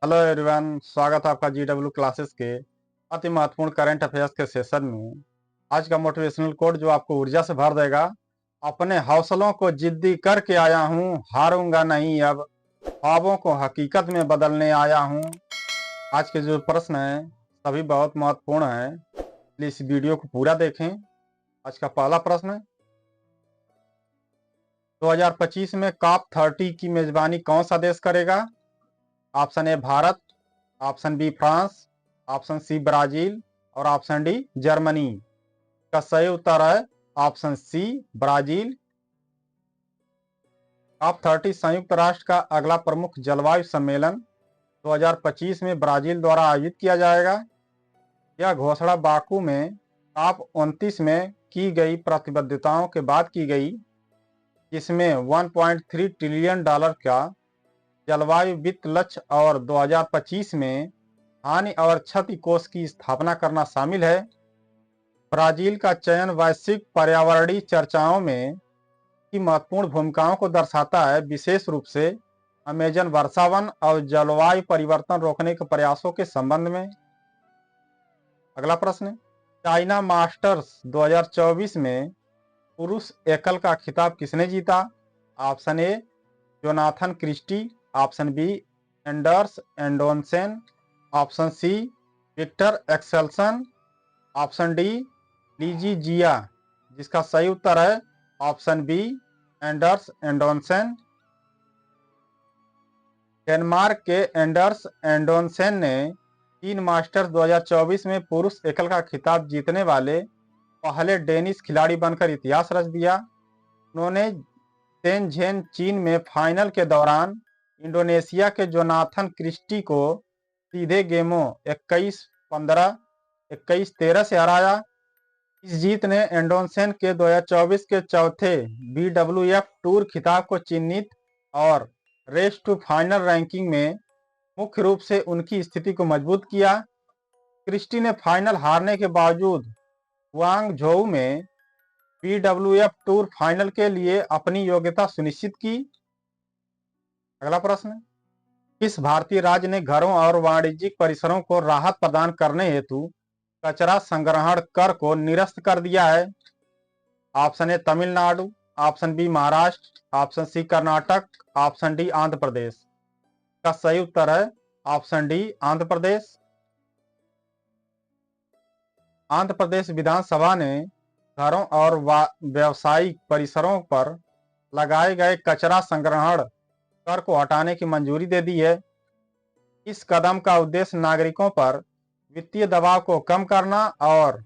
Hello everyone, स्वागत है आपका जीडब्ल्यू क्लासेस के अति महत्वपूर्ण करंट अफेयर्स के सेशन में। आज का मोटिवेशनल कोट जो आपको ऊर्जा से भर देगा। अपने हौसलों को जिद्दी करके आया हूँ, हारूंगा नहीं अब, ख्वाबों को हकीकत में बदलने आया हूँ। आज के जो प्रश्न हैं सभी बहुत महत्वपूर्ण हैं, इसलिए इस वीडियो को पूरा देखें। आज का पहला प्रश्न, 2025 में कॉप 30 की मेजबानी कौन सा देश करेगा? Option A Bharat, option B France, option C Brazil और ऑप्शन डी जर्मनी। का सही उत्तर है ऑप्शन सी ब्राजील। कॉप 30 संयुक्त राष्ट्र का अगला प्रमुख जलवायु सम्मेलन 2025 में ब्राजील द्वारा आयोजित किया जाएगा। यह घोषणा बाकू में कॉप 29 में की गई प्रतिबद्धताओं के बाद की गई, जिसमें 1.3 ट्रिलियन डॉलर का जलवायु वित्त लक्ष्य और 2025 में हानि और क्षति कोष की स्थापना करना शामिल है। ब्राजील का चयन वैश्विक पर्यावरणीय चर्चाओं में की महत्वपूर्ण भूमिकाओं को दर्शाता है, विशेष रूप से अमेजन वर्षावन और जलवायु परिवर्तन रोकने के प्रयासों के संबंध में। अगला प्रश्न, चाइना मास्टर्स 2024 में पुरुष एकल का खिताब किसने जीता? Option A Jonathan Christie, option B Anders Antonsen, option C Viktor Axelsen, option D Lee Zii Jia. जिसका सही उत्तर है option B Anders Antonsen. Denmark के एंडर्स एंडोनसेन ने चीन मास्टर्स 2024 में पुरुष एकल का खिताब जीतने वाले पहले डेनिश खिलाड़ी बनकर इतिहास रच दिया। उन्होंने शेनझेन चीन में फाइनल के दौरान इंडोनेशिया के जोनाथन क्रिस्टी को सीधे गेमों 21-15, 21-13 से हराया। इस जीत ने एंडोनसेन के 2024 के चौथे BWF टूर खिताब को चिन्हित और रेस टू फाइनल रैंकिंग में मुख्य रूप से उनकी स्थिति को मजबूत किया। क्रिस्टी ने फाइनल हारने के बावजूद गुआंगझोऊ में BWF टूर फाइनल के लिए अपनी योग्यता सुनिश्चित की। अगला प्रश्न, किस भारतीय राज्य ने घरों और वाणिज्यिक परिसरों को राहत प्रदान करने हेतु कचरा संग्रहण कर को निरस्त कर दिया है? Option A Tamil Nadu, option B Maharashtra, option C Karnataka, option D Andhra Pradesh. का सही उत्तर है ऑप्शन डी आंध्र प्रदेश। आंध्र प्रदेश विधानसभा ने घरों और व्यावसायिक परिसरों पर लगाए गए कचरा संग्रहण कर को हटाने की मंजूरी दे दी है। इस कदम का उद्देश्य नागरिकों पर वित्तीय दबाव को कम करना और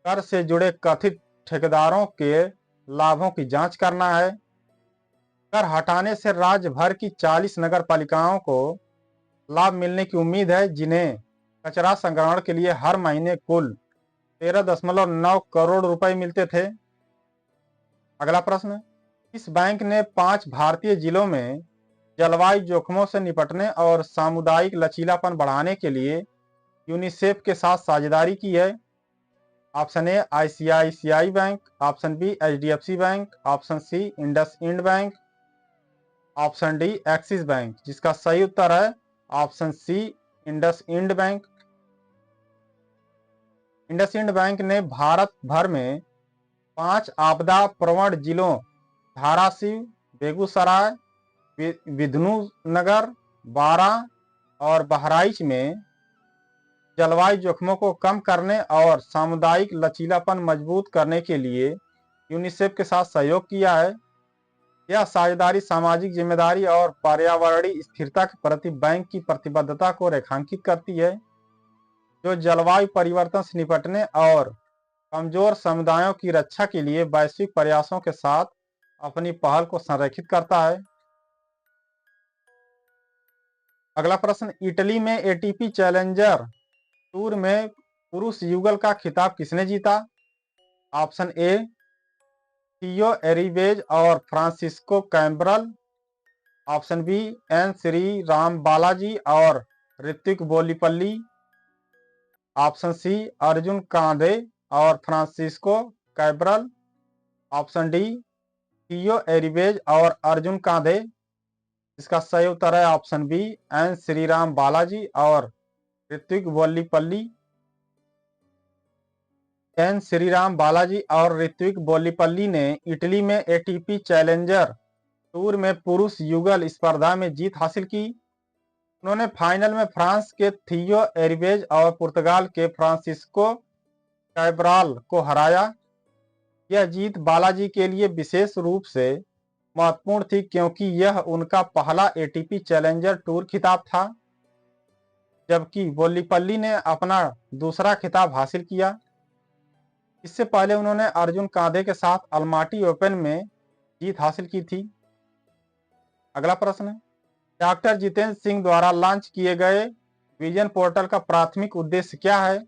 कर से जुड़े कथित ठेकेदारों के लाभों की जांच करना है। कर हटाने से राज्य भर की 40 नगर पालिकाओं को लाभ मिलने की उम्मीद है, जिन्हें कचरा संग्रहण के लिए हर महीने कुल 13.9 करोड़ रुपए मिलते थे। अगला प्रश्न, इस बैंक ने 5 भारतीय जिलों में जलवायु जोखिमों से निपटने और सामुदायिक लचीलापन बढ़ाने के लिए यूनिसेफ के साथ साझेदारी की है। Option A ICICI bank, option B HDFC bank, option C IndusInd bank, option D Axis bank. जिसका सही उत्तर है option C IndusInd bank. IndusInd bank ने भारत भर में 5 आपदा प्रवण जिलों धाराशिव, बेगूसराय, विष्णुनगर, बारा और बहराइच में जलवायु जोखिमों को कम करने और सामुदायिक लचीलापन मजबूत करने के लिए यूनिसेफ के साथ सहयोग किया है। यह साझेदारी सामाजिक जिम्मेदारी और पर्यावरणीय स्थिरता के प्रति बैंक की प्रतिबद्धता को रेखांकित करती है, जो जलवायु परिवर्तन से निपटने और कमजोर समुदायों की रक्षा के लिए वैश्विक प्रयासों के साथ अपनी पहल को संरेखित करता है। अगला प्रश्न, इटली में ATP चैलेंजर टूर में पुरुष युगल का खिताब किसने जीता? ऑप्शन ए थियो एरिबेज और Francisco Cabral, option B N Sriram Balaji और ऋत्विक बोलीपल्ली, ऑप्शन सी अर्जुन कांधे और फ्रांसिस्को कैब्रल, ऑप्शन डी थियो एरिबेज और अर्जुन कांधे। इसका सही उत्तर है option B N Sriram Balaji और ऋत्विक बोलीपल्ली। एन श्रीराम बालाजी और ऋत्विक बोलीपल्ली ने इटली में एटीपी चैलेंजर टूर में पुरुष युगल स्पर्धा में जीत हासिल की। उन्होंने फाइनल में फ्रांस के थियो एरिबेज और पुर्तगाल के फ्रांसिस्को कैब्राल को हराया। यह जीत बालाजी के लिए विशेष रूप से महत्वपूर्ण थी क्योंकि यह उनका पहला एटीपी चैलेंजर टूर खिताब था, जबकि बोलीपल्ली ने अपना दूसरा खिताब हासिल किया। इससे पहले उन्होंने अर्जुन कांधे के साथ अल्माटी ओपन में जीत हासिल की थी। अगला प्रश्न, डॉक्टर जितेंद्र सिंह द्वारा लॉन्च किए गए विजन पोर्टल का प्राथमिक उद्देश्य क्या है?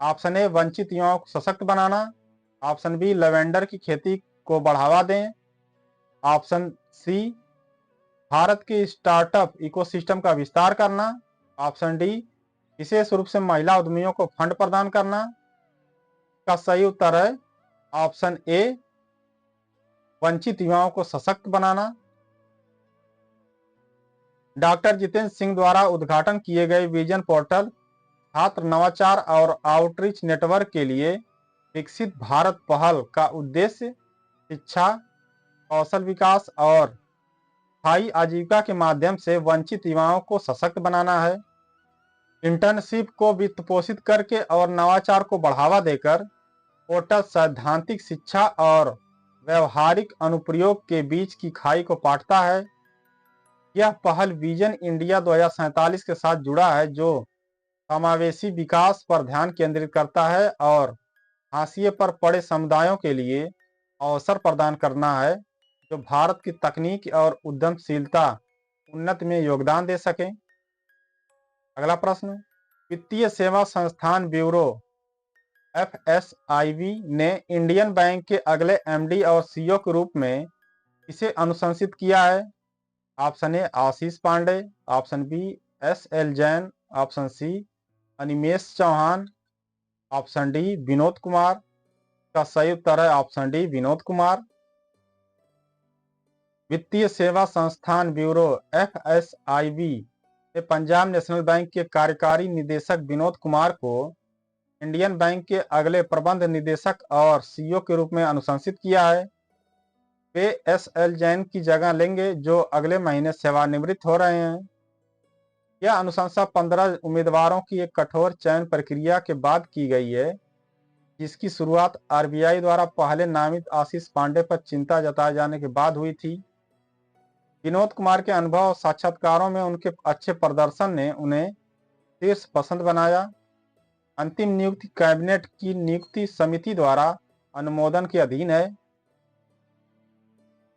ऑप्शन ए वंचित युवाओं को सशक्त बनाना, ऑप्शन बी लेवेंडर की खेती को बढ़ावा दें, ऑप्शन सी भारत के स्टार्टअप इकोसिस्टम का विस्तार करना, ऑप्शन डी विशेष रूप से महिला उद्यमियों को फंड प्रदान करना। का सही उत्तर है ऑप्शन ए वंचित युवाओं को सशक्त बनाना। डॉक्टर जितेंद्र सिंह द्वारा उद्घाटन किए गए विजन पोर्टल छात्र नवाचार और आउटरीच नेटवर्क के लिए विकसित भारत पहल का उद्देश्य शिक्षा, कौशल विकास और स्थायी आजीविका के माध्यम से वंचित युवाओं को सशक्त बनाना है। इंटर्नशिप को वित्त पोषित करके और नवाचार को बढ़ावा देकर पोर्टल सैद्धांतिक शिक्षा और व्यवहारिक अनुप्रयोग के बीच की खाई को पाटता है। यह पहल विजन इंडिया 2047 के साथ जुड़ा है, जो समावेशी विकास पर ध्यान केंद्रित करता है और हाशिए पर पड़े समुदायों के लिए अवसर प्रदान करना है, जो भारत की तकनीक और उद्यमशीलता उन्नति में योगदान दे सके। अगला प्रश्न, वित्तीय सेवा संस्थान ब्यूरो FSIB ने इंडियन बैंक के अगले MD और CEO के रूप में इसे अनुशंसित किया है। Option A Ashish Pandey, option B SL Jain, option C Animesh Chauhan, option D Vinod Kumar. का सही उत्तर है ऑप्शन डी विनोद कुमार। वित्तीय सेवा संस्थान ब्यूरो FSIB ने पंजाब नेशनल बैंक के कार्यकारी निदेशक विनोद कुमार को इंडियन बैंक के अगले प्रबंध निदेशक और CEO के रूप में अनुशंसित किया है। वे SL जैन की जगह लेंगे, जो अगले महीने सेवानिवृत्त हो रहे हैं। यह अनुशंसा 15 उम्मीदवारों की एक कठोर चयन प्रक्रिया के बाद की गई है, जिसकी शुरुआत RBI द्वारा पहले नामित आशीष पांडे पर चिंता जताए जाने के बाद हुई थी। विनोद कुमार के अनुभव और साक्षात्कारों में उनके अच्छे प्रदर्शन ने उन्हें शीर्ष पसंद बनाया। अंतिम नियुक्ति कैबिनेट की नियुक्ति समिति द्वारा अनुमोदन के अधीन है।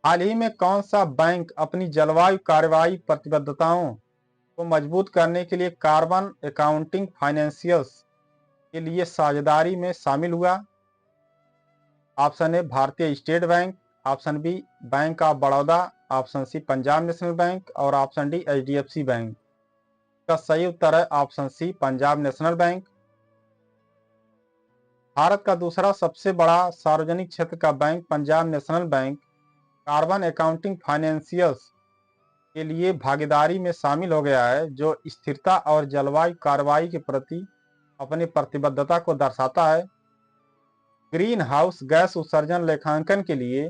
हाल ही में कौन सा बैंक अपनी जलवायु कार्रवाई प्रतिबद्धताओं को मजबूत करने के लिए कार्बन अकाउंटिंग फाइनेंशियल्स के लिए साझेदारी में शामिल हुआ? ऑप्शन ए भारतीय state bank, option B bank of Baroda, option C Punjab national bank और ऑप्शन डी HDFC बैंक। का सही उत्तर है option C Punjab national bank. Bharat का दूसरा सबसे बड़ा सार्वजनिक क्षेत्र का bank Punjab national bank carbon accounting financials के लिए भागीदारी में शामिल हो गया है, जो स्थिरता और जलवायु कार्रवाई के प्रति अपनी प्रतिबद्धता को दर्शाता है। ग्रीन हाउस गैस उत्सर्जन लेखांकन के लिए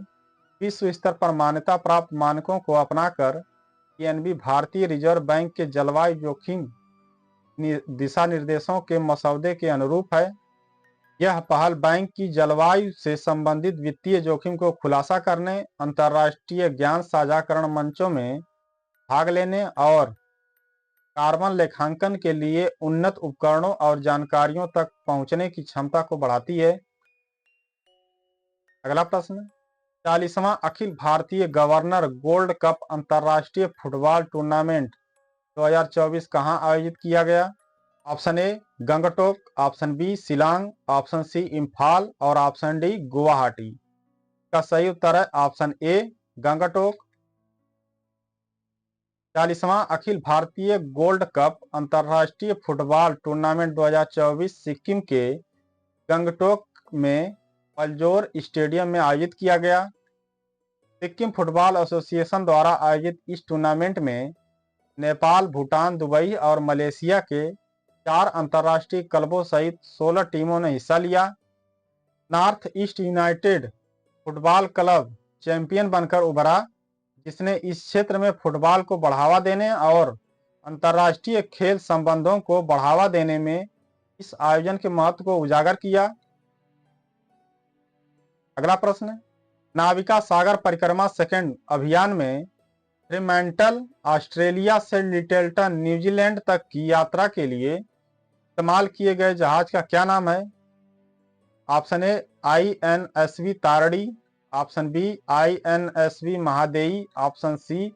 विश्व स्तर पर मान्यता प्राप्त मानकों को अपनाकर PNB भारतीय रिजर्व बैंक के जलवायु जोखिम दिशा निर्देशों के मसौदे के अनुरूप है। यह पहल बैंक की जलवायु से संबंधित वित्तीय जोखिम को खुलासा करने, अंतर्राष्ट्रीय ज्ञान साझाकरण मंचों में भाग लेने और कार्बन लेखांकन के लिए उन्नत उपकरणों और जानकारियों तक पहुंचने की क्षमता को बढ़ाती है। अगला प्रश्न, 40वां अखिल भारतीय गवर्नर गोल्ड कप अंतर्राष्ट्रीय फुटबॉल टूर्नामेंट 2024 कहां आयोजित किया गया? Option A Gangtok, option B Shillong, option C Imphal और ऑप्शन डी गुवाहाटी। का सही उत्तर है ऑप्शन ए गंगटोक। 40वां अखिल भारतीय गोल्ड कप अंतर्राष्ट्रीय फुटबॉल टूर्नामेंट 2024 सिक्किम के गंगटोक में पलजोर स्टेडियम में आयोजित किया गया। सिक्किम फुटबॉल एसोसिएशन द्वारा आयोजित इस टूर्नामेंट में नेपाल, भूटान, दुबई और मलेशिया के 4 अंतर्राष्ट्रीय क्लबों सहित 16 टीमों ने हिस्सा लिया। North east United football club champion बनकर उभरा, जिसने इस क्षेत्र में फुटबॉल को बढ़ावा देने और अंतर्राष्ट्रीय खेल संबंधों को बढ़ावा देने में इस आयोजन के महत्व को उजागर किया। अगला प्रश्न, नाविका सागर परिक्रमा सेकंड अभियान में फ्रीमैंटल ऑस्ट्रेलिया से लिटिलटन न्यूजीलैंड तक की यात्रा के लिए इस्तेमाल किए गए जहाज का क्या नाम है? Option A INSV Tarini, option B INSV Mhadei, option C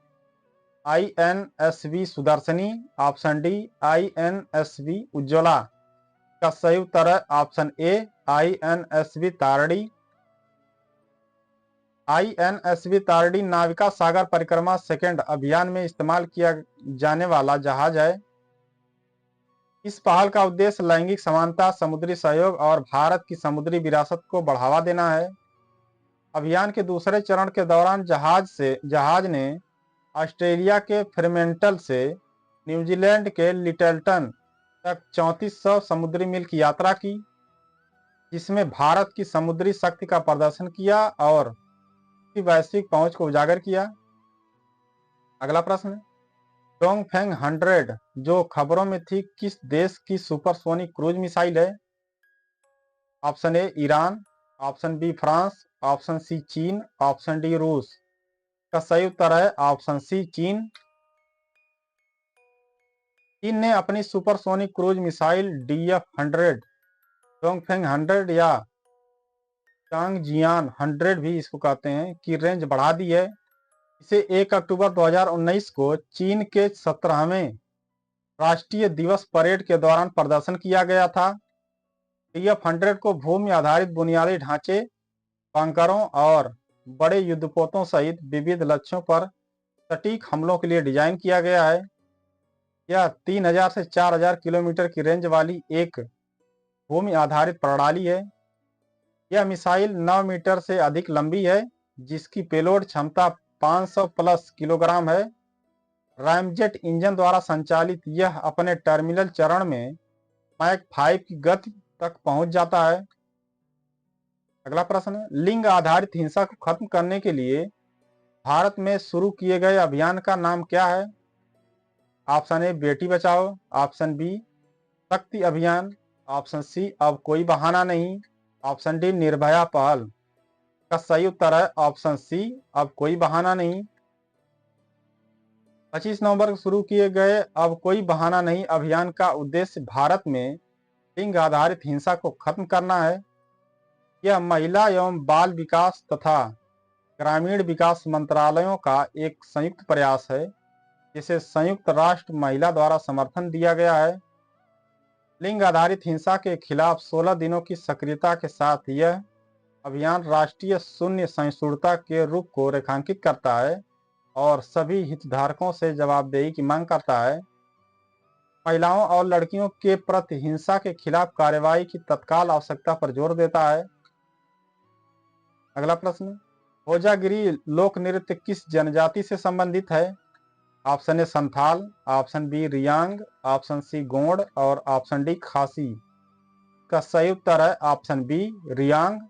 INSV Sudarshini, option D INSV Ujjwala. का सही उत्तर है option A INSV Tarini. INSV Tarini Navika Sagar Parikrama second अभियान में इस्तेमाल किया जाने वाला जहाज है। इस पहल का उद्देश्य लैंगिक समानता, समुद्री सहयोग और भारत की समुद्री विरासत को बढ़ावा देना है। अभियान के दूसरे चरण के दौरान जहाज ने ऑस्ट्रेलिया के फ्रीमैंटल से न्यूजीलैंड के लिटिलटन तक 3400 समुद्री मील की यात्रा की, जिसमें भारत की समुद्री शक्ति का प्रदर्शन किया और की वैश्विक पहुंच को उजागर किया। अगला प्रश्न, डोंगफेंग 100 जो खबरों में थी किस देश की सुपरसोनिक क्रूज मिसाइल है? Option A Iran, option B France, option C चीन, ऑप्शन डी रूस। का सही उत्तर है ऑप्शन सी चीन। चीन ने अपनी supersonic cruise missile DF-100 Dongfeng 100 या चांगजियान 100 भी इसको कहते हैं की रेंज बढ़ा दी है। इसे 1 अक्टूबर 2019 को चीन के 17वें राष्ट्रीय दिवस परेड के दौरान प्रदर्शन किया गया था। DF-100 को भूमि आधारित बुनियादी ढांचे, बंकरों और बड़े युद्धपोतों सहित विविध लक्ष्यों पर सटीक हमलों के लिए डिजाइन किया गया है। यह 3000 से 4000 किलोमीटर की रेंज वाली एक भूमि आधारित प्रणाली है। यह मिसाइल 9 मीटर से अधिक लंबी है, जिसकी पेलोड क्षमता 500 प्लस किलोग्राम है। रैमजेट इंजन द्वारा संचालित यह अपने टर्मिनल चरण में मैक 5 की गति तक पहुंच जाता है। अगला प्रश्न, लिंग आधारित हिंसा को खत्म करने के लिए भारत में शुरू किए गए अभियान का नाम क्या है? ऑप्शन ए बेटी बचाओ, ऑप्शन बी शक्ति अभियान, ऑप्शन सी अब कोई बहाना नहीं, ऑप्शन डी निर्भया पहल। का सही उत्तर है ऑप्शन सी अब कोई बहाना नहीं। 25 नवंबर को शुरू किए गए अब कोई बहाना नहीं अभियान का उद्देश्य भारत में लिंग आधारित हिंसा को खत्म करना है। यह महिला एवं बाल विकास तथा ग्रामीण विकास मंत्रालयों का एक संयुक्त प्रयास है, जिसे संयुक्त राष्ट्र महिला द्वारा समर्थन दिया गया है। लिंग आधारित हिंसा के खिलाफ 16 दिनों की सक्रियता के साथ यह अभियान राष्ट्रीय शून्य सहिष्णुता के रूप को रेखांकित करता है और सभी हितधारकों से जवाबदेही की मांग करता है। महिलाओं और लड़कियों के प्रति हिंसा के खिलाफ कार्रवाई की तत्काल आवश्यकता पर जोर देता है। अगला प्रश्न, होजागिरी लोक नृत्य किस जनजाति से संबंधित है? Option A Santhal, option B Reang, option C Gond और ऑप्शन डी खासी। का सही उत्तर है ऑप्शन बी रियांग।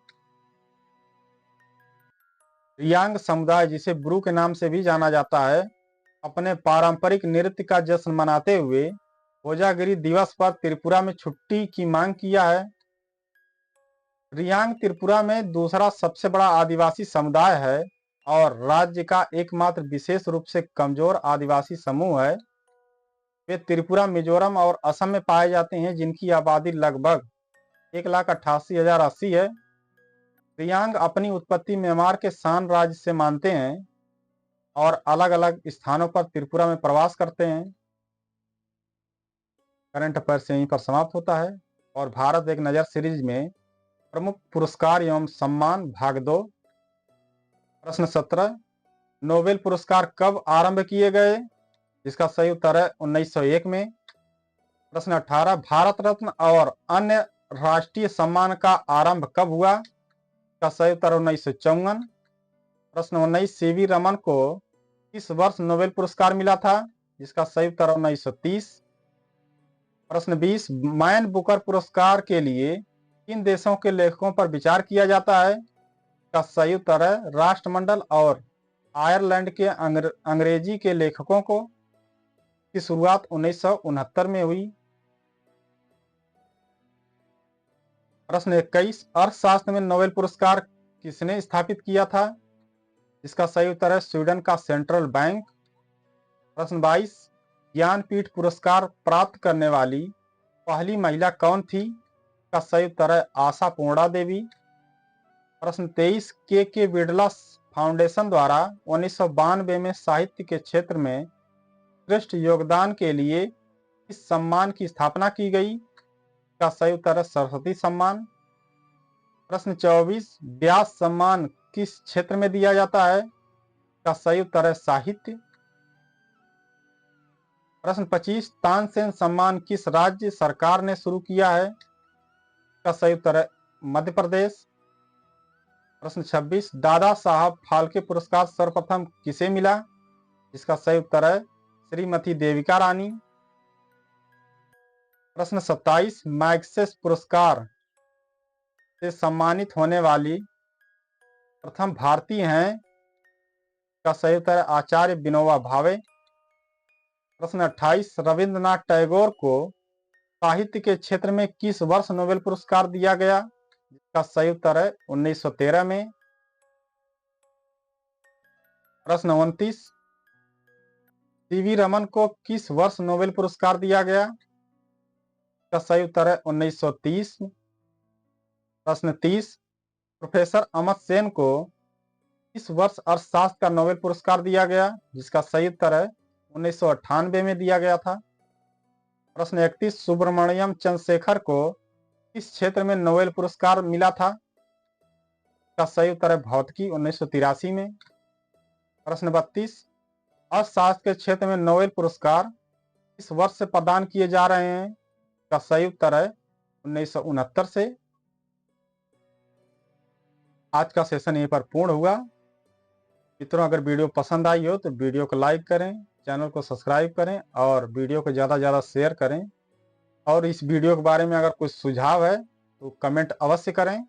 रियांग समुदाय, जिसे ब्रू के नाम से भी जाना जाता है, अपने पारंपरिक नृत्य का जश्न मनाते हुए होजागिरी दिवस पर त्रिपुरा में छुट्टी की मांग किया है। रियांग त्रिपुरा में दूसरा सबसे बड़ा आदिवासी समुदाय है और राज्य का एकमात्र विशेष रूप से कमजोर आदिवासी समूह है। वे त्रिपुरा, मिजोरम और असम में पाए जाते हैं, जिनकी आबादी लगभग 1,88,080 है। रियांग अपनी उत्पत्ति म्यांमार के शान राज्य से मानते हैं और अलग अलग स्थानों पर त्रिपुरा में प्रवास करते हैं। करंट अफेयर्स यहीं पर समाप्त होता है और भारत एक नज़र सीरीज में प्रमुख पुरस्कार एवं सम्मान भाग 2। प्रश्न 17, नोबेल पुरस्कार कब आरंभ किए गए? इसका सही उत्तर है 1901 में। प्रश्न 18, भारत रत्न और अन्य राष्ट्रीय सम्मान का आरंभ कब हुआ? इसका सही उत्तर 1954। प्रश्न 19, सीवी रमन को किस वर्ष नोबेल पुरस्कार मिला था, जिसका सही उत्तर 1930। प्रश्न 20, मैन बुकर पुरस्कार के लिए किन देशों के लेखकों पर विचार किया जाता है, का सही उत्तर है राष्ट्रमंडल और आयरलैंड के अंग्रेजी के लेखकों को, की शुरुआत 1969 में हुई। प्रश्न 21, अर्थशास्त्र में नोबेल पुरस्कार किसने स्थापित किया था, इसका सही उत्तर है स्वीडन का सेंट्रल बैंक। प्रश्न 22, ज्ञानपीठ पुरस्कार प्राप्त करने वाली पहली महिला कौन थी, का सही उत्तर है आशा पूर्णा देवी। प्रश्न 23, के बिड़ला फाउंडेशन द्वारा 1992 में साहित्य के क्षेत्र में श्रेष्ठ योगदान के लिए इस सम्मान की स्थापना की गई, का सही उत्तर है सरस्वती सम्मान। प्रश्न 24, व्यास सम्मान किस क्षेत्र में दिया जाता है, का सही उत्तर है साहित्य। प्रश्न 25, तानसेन सम्मान किस राज्य सरकार ने शुरू किया है, का सही उत्तर है मध्य प्रदेश। प्रश्न 26, दादा साहब फाल्के पुरस्कार सर्वप्रथम किसे मिला, इसका सही उत्तर है श्रीमती देविका रानी। प्रश्न 27, मैग्सेस पुरस्कार से सम्मानित होने वाली प्रथम भारतीय हैं, का सही उत्तर है आचार्य विनोबा भावे। प्रश्न 28, रविंद्रनाथ टैगोर को साहित्य के क्षेत्र में किस वर्ष नोबेल पुरस्कार दिया गया, जिसका सही उत्तर है 1913 में। प्रश्न 29, सीवी रमन को किस वर्ष नोबेल पुरस्कार दिया गया, इसका सही उत्तर है 1930। प्रश्न 30, प्रोफेसर अमर्त्य सेन को किस वर्ष अर्थशास्त्र का नोबेल पुरस्कार दिया गया, जिसका सही उत्तर है 1998 में दिया गया था। प्रश्न 31, सुब्रमण्यम चंद्रशेखर को किस क्षेत्र में नोबेल पुरस्कार मिला था, इसका सही उत्तर है भौतिकी 1983 में। प्रश्न 32, अर्थशास्त्र के क्षेत्र में नोबेल पुरस्कार इस वर्ष से प्रदान किए जा रहे हैं, इसका सही उत्तर है 1969 से। आज का सेशन यहीं पर पूर्ण हुआ। मित्रों, अगर वीडियो पसंद आई हो तो वीडियो को लाइक करें, चैनल को सब्सक्राइब करें और वीडियो को ज़्यादा से ज़्यादा शेयर करें। और इस वीडियो के बारे में अगर कुछ सुझाव है तो कमेंट अवश्य करें।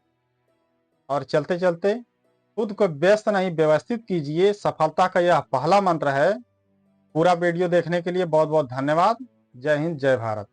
और चलते चलते खुद को व्यस्त नहीं व्यवस्थित कीजिए, सफलता का यह पहला मंत्र है। पूरा वीडियो देखने के लिए बहुत बहुत धन्यवाद। जय हिंद, जय भारत।